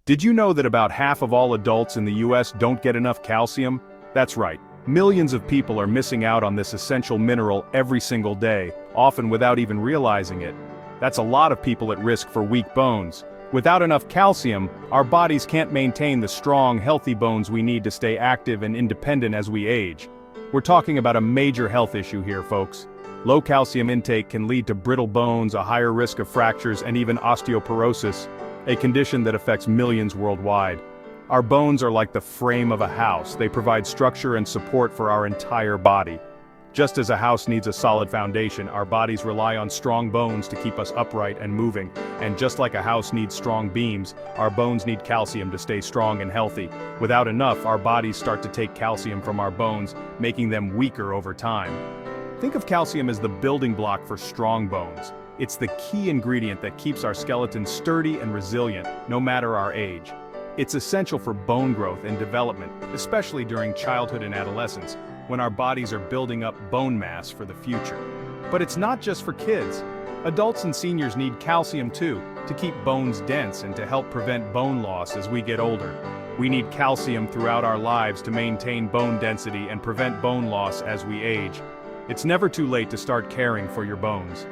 Did you know that about half of all adults in the US don't get enough calcium? That's right. Millions of people are missing out on this essential mineral every single day, often without even realizing it. That's a lot of people at risk for weak bones. Without enough calcium, our bodies can't maintain the strong, healthy bones we need to stay active and independent as we age. We're talking about a major health issue here, folks. Low calcium intake can lead to brittle bones, a higher risk of fractures, and even osteoporosis, a condition that affects millions worldwide. Our bones are like the frame of a house. They provide structure and support for our entire body. Just as a house needs a solid foundation, our bodies rely on strong bones to keep us upright and moving. And just like a house needs strong beams, our bones need calcium to stay strong and healthy. Without enough, our bodies start to take calcium from our bones, making them weaker over time. Think of calcium as the building block for strong bones. It's the key ingredient that keeps our skeleton sturdy and resilient, no matter our age. It's essential for bone growth and development, especially during childhood and adolescence, when our bodies are building up bone mass for the future. But it's not just for kids. Adults and seniors need calcium too, to keep bones dense and to help prevent bone loss as we get older. We need calcium throughout our lives to maintain bone density and prevent bone loss as we age. It's never too late to start caring for your bones.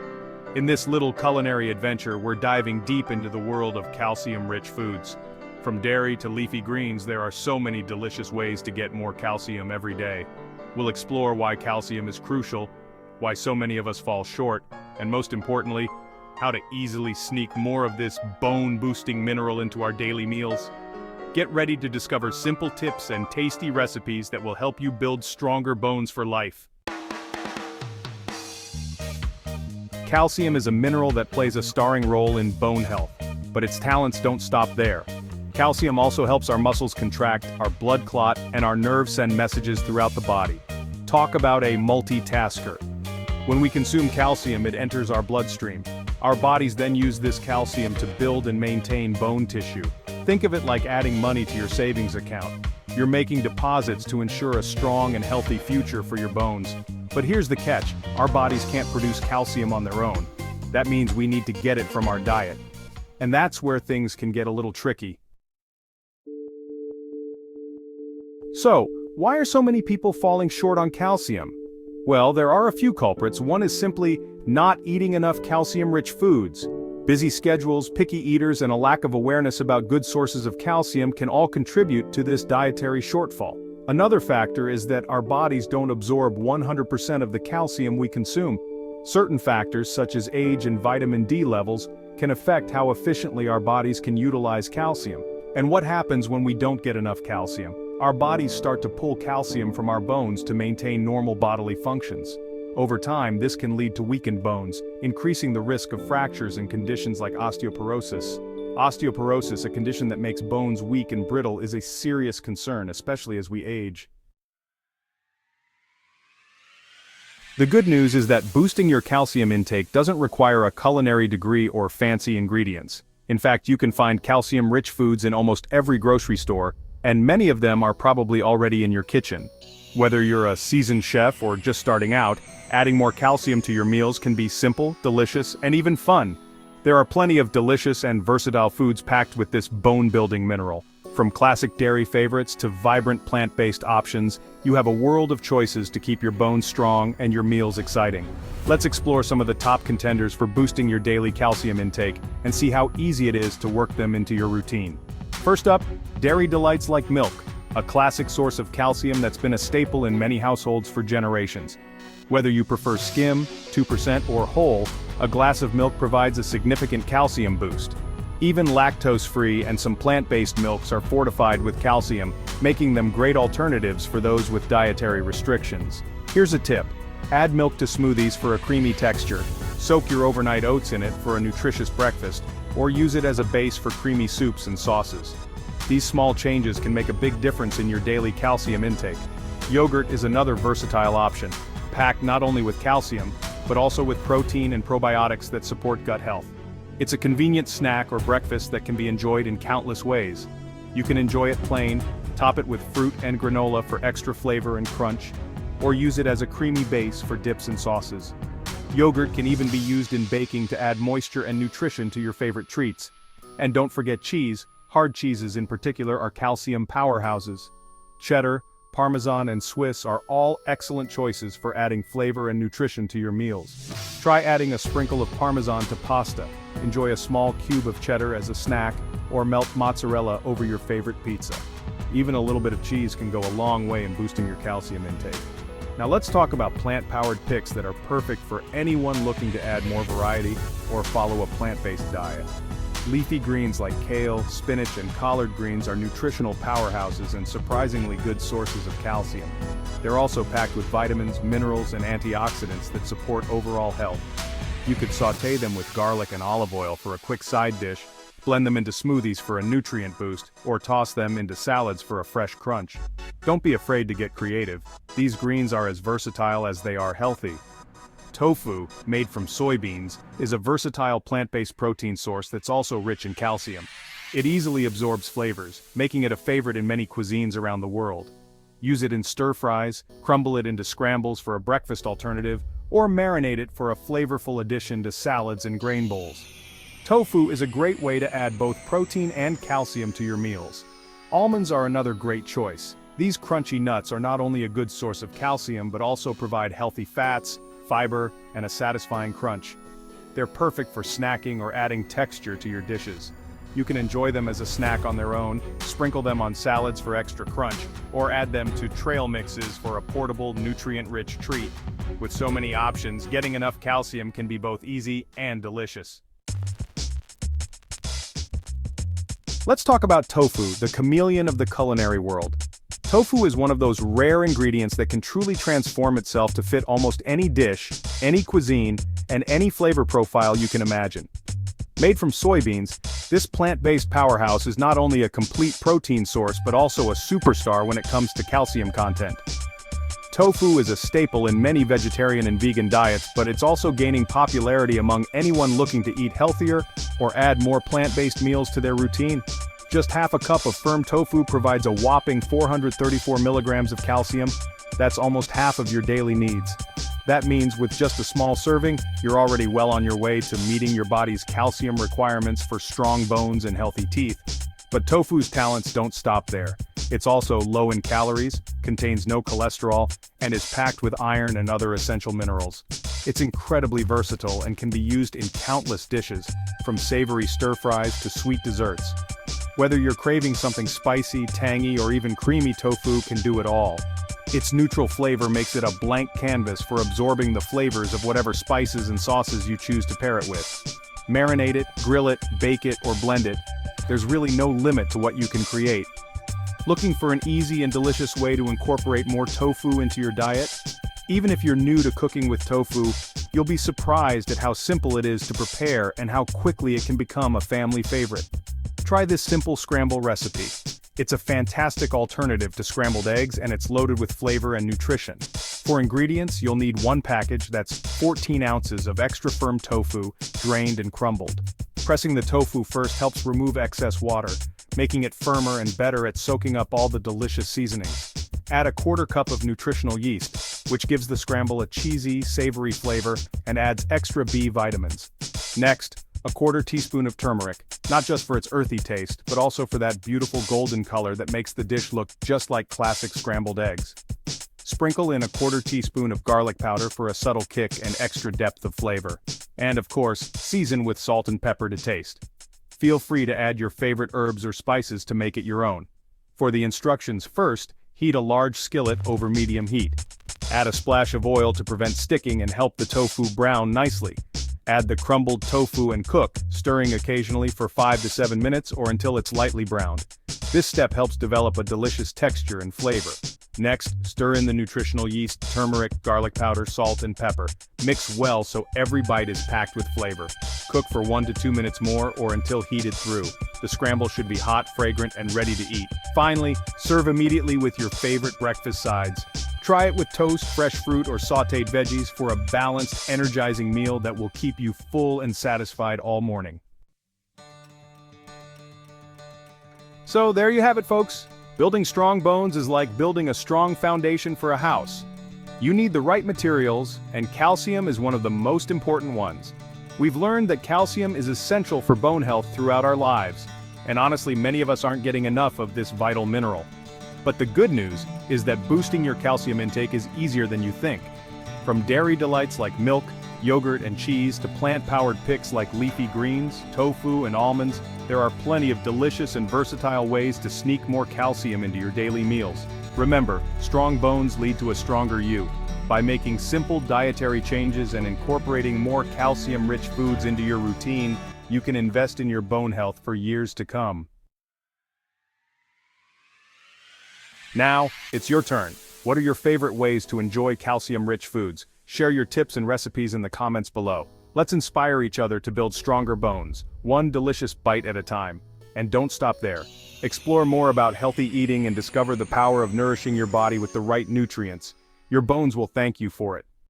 In this little culinary adventure, we're diving deep into the world of calcium-rich foods. From dairy to leafy greens, there are so many delicious ways to get more calcium every day. We'll explore why calcium is crucial, why so many of us fall short, and most importantly, how to easily sneak more of this bone-boosting mineral into our daily meals. Get ready to discover simple tips and tasty recipes that will help you build stronger bones for life. Calcium is a mineral that plays a starring role in bone health, but its talents don't stop there. Calcium also helps our muscles contract, our blood clot, and our nerves send messages throughout the body. Talk about a multitasker. When we consume calcium, it enters our bloodstream. Our bodies then use this calcium to build and maintain bone tissue. Think of it like adding money to your savings account. You're making deposits to ensure a strong and healthy future for your bones. But here's the catch, our bodies can't produce calcium on their own. That means we need to get it from our diet. And that's where things can get a little tricky. So, why are so many people falling short on calcium? Well, there are a few culprits. One is simply not eating enough calcium-rich foods. Busy schedules, picky eaters, and a lack of awareness about good sources of calcium can all contribute to this dietary shortfall. Another factor is that our bodies don't absorb 100% of the calcium we consume. Certain factors, such as age and vitamin D levels, can affect how efficiently our bodies can utilize calcium. And what happens when we don't get enough calcium? Our bodies start to pull calcium from our bones to maintain normal bodily functions. Over time, this can lead to weakened bones, increasing the risk of fractures and conditions like osteoporosis. Osteoporosis, a condition that makes bones weak and brittle, is a serious concern, especially as we age. The good news is that boosting your calcium intake doesn't require a culinary degree or fancy ingredients. In fact, you can find calcium-rich foods in almost every grocery store, and many of them are probably already in your kitchen. Whether you're a seasoned chef or just starting out, adding more calcium to your meals can be simple, delicious, and even fun. There are plenty of delicious and versatile foods packed with this bone-building mineral. From classic dairy favorites to vibrant plant-based options, you have a world of choices to keep your bones strong and your meals exciting. Let's explore some of the top contenders for boosting your daily calcium intake and see how easy it is to work them into your routine. First up, dairy delights like milk, a classic source of calcium that's been a staple in many households for generations. Whether you prefer skim, 2%, or whole, a glass of milk provides a significant calcium boost. Even lactose-free and some plant-based milks are fortified with calcium, making them great alternatives for those with dietary restrictions. Here's a tip. Add milk to smoothies for a creamy texture, soak your overnight oats in it for a nutritious breakfast, or use it as a base for creamy soups and sauces. These small changes can make a big difference in your daily calcium intake. Yogurt is another versatile option, packed not only with calcium, but also with protein and probiotics that support gut health. It's a convenient snack or breakfast that can be enjoyed in countless ways. You can enjoy it plain, top it with fruit and granola for extra flavor and crunch, or use it as a creamy base for dips and sauces. Yogurt can even be used in baking to add moisture and nutrition to your favorite treats. And don't forget cheese, Hard cheeses in particular are calcium powerhouses. Cheddar, Parmesan, and Swiss are all excellent choices for adding flavor and nutrition to your meals. Try adding a sprinkle of Parmesan to pasta. Enjoy a small cube of cheddar as a snack, or melt mozzarella over your favorite pizza. Even a little bit of cheese can go a long way in boosting your calcium intake. Now let's talk about plant-powered picks that are perfect for anyone looking to add more variety or follow a plant-based diet. Leafy greens like kale, spinach, and collard greens are nutritional powerhouses and surprisingly good sources of calcium. They're also packed with vitamins, minerals, and antioxidants that support overall health. You could sauté them with garlic and olive oil for a quick side dish, blend them into smoothies for a nutrient boost, or toss them into salads for a fresh crunch. Don't be afraid to get creative. These greens are as versatile as they are healthy. Tofu, made from soybeans, is a versatile plant-based protein source that's also rich in calcium. It easily absorbs flavors, making it a favorite in many cuisines around the world. Use it in stir-fries, crumble it into scrambles for a breakfast alternative, or marinate it for a flavorful addition to salads and grain bowls. Tofu is a great way to add both protein and calcium to your meals. Almonds are another great choice. These crunchy nuts are not only a good source of calcium but also provide healthy fats, fiber, and a satisfying crunch. They're perfect for snacking or adding texture to your dishes. You can enjoy them as a snack on their own, sprinkle them on salads for extra crunch, or add them to trail mixes for a portable, nutrient-rich treat. With so many options, getting enough calcium can be both easy and delicious. Let's talk about tofu, the chameleon of the culinary world. Tofu is one of those rare ingredients that can truly transform itself to fit almost any dish, any cuisine, and any flavor profile you can imagine. Made from soybeans, this plant-based powerhouse is not only a complete protein source but also a superstar when it comes to calcium content. Tofu is a staple in many vegetarian and vegan diets, but it's also gaining popularity among anyone looking to eat healthier or add more plant-based meals to their routine. Just half a cup of firm tofu provides a whopping 434 milligrams of calcium. That's almost half of your daily needs. That means with just a small serving, you're already well on your way to meeting your body's calcium requirements for strong bones and healthy teeth. But tofu's talents don't stop there. It's also low in calories, contains no cholesterol, and is packed with iron and other essential minerals. It's incredibly versatile and can be used in countless dishes, from savory stir-fries to sweet desserts. Whether you're craving something spicy, tangy, or even creamy, tofu can do it all. Its neutral flavor makes it a blank canvas for absorbing the flavors of whatever spices and sauces you choose to pair it with. Marinate it, grill it, bake it, or blend it. There's really no limit to what you can create. Looking for an easy and delicious way to incorporate more tofu into your diet? Even if you're new to cooking with tofu, you'll be surprised at how simple it is to prepare and how quickly it can become a family favorite. Try this simple scramble recipe. It's a fantastic alternative to scrambled eggs, and it's loaded with flavor and nutrition. For ingredients, you'll need one package that's 14 ounces of extra firm tofu, drained and crumbled. Pressing the tofu first helps remove excess water, making it firmer and better at soaking up all the delicious seasonings. Add a quarter cup of nutritional yeast, which gives the scramble a cheesy, savory flavor and adds extra B vitamins. Next, a quarter teaspoon of turmeric, not just for its earthy taste, but also for that beautiful golden color that makes the dish look just like classic scrambled eggs. Sprinkle in a quarter teaspoon of garlic powder for a subtle kick and extra depth of flavor. And of course, season with salt and pepper to taste. Feel free to add your favorite herbs or spices to make it your own. For the instructions, first, heat a large skillet over medium heat. Add a splash of oil to prevent sticking and help the tofu brown nicely. Add the crumbled tofu and cook, stirring occasionally for 5 to 7 minutes or until it's lightly browned. This step helps develop a delicious texture and flavor. Next, stir in the nutritional yeast, turmeric, garlic powder, salt, and pepper. Mix well so every bite is packed with flavor. Cook for 1 to 2 minutes more or until heated through. The scramble should be hot, fragrant, and ready to eat. Finally, serve immediately with your favorite breakfast sides. Try it with toast, fresh fruit, or sautéed veggies for a balanced, energizing meal that will keep you full and satisfied all morning. So there you have it, folks. Building strong bones is like building a strong foundation for a house. You need the right materials, and calcium is one of the most important ones. We've learned that calcium is essential for bone health throughout our lives. and honestly many of us aren't getting enough of this vital mineral. But the good news is that boosting your calcium intake is easier than you think. From dairy delights like milk, yogurt, and cheese to plant-powered picks like leafy greens, tofu, and almonds, there are plenty of delicious and versatile ways to sneak more calcium into your daily meals. Remember, strong bones lead to a stronger you. By making simple dietary changes and incorporating more calcium-rich foods into your routine, you can invest in your bone health for years to come. Now, it's your turn. What are your favorite ways to enjoy calcium-rich foods? Share your tips and recipes in the comments below. Let's inspire each other to build stronger bones, one delicious bite at a time. And don't stop there. Explore more about healthy eating and discover the power of nourishing your body with the right nutrients. Your bones will thank you for it.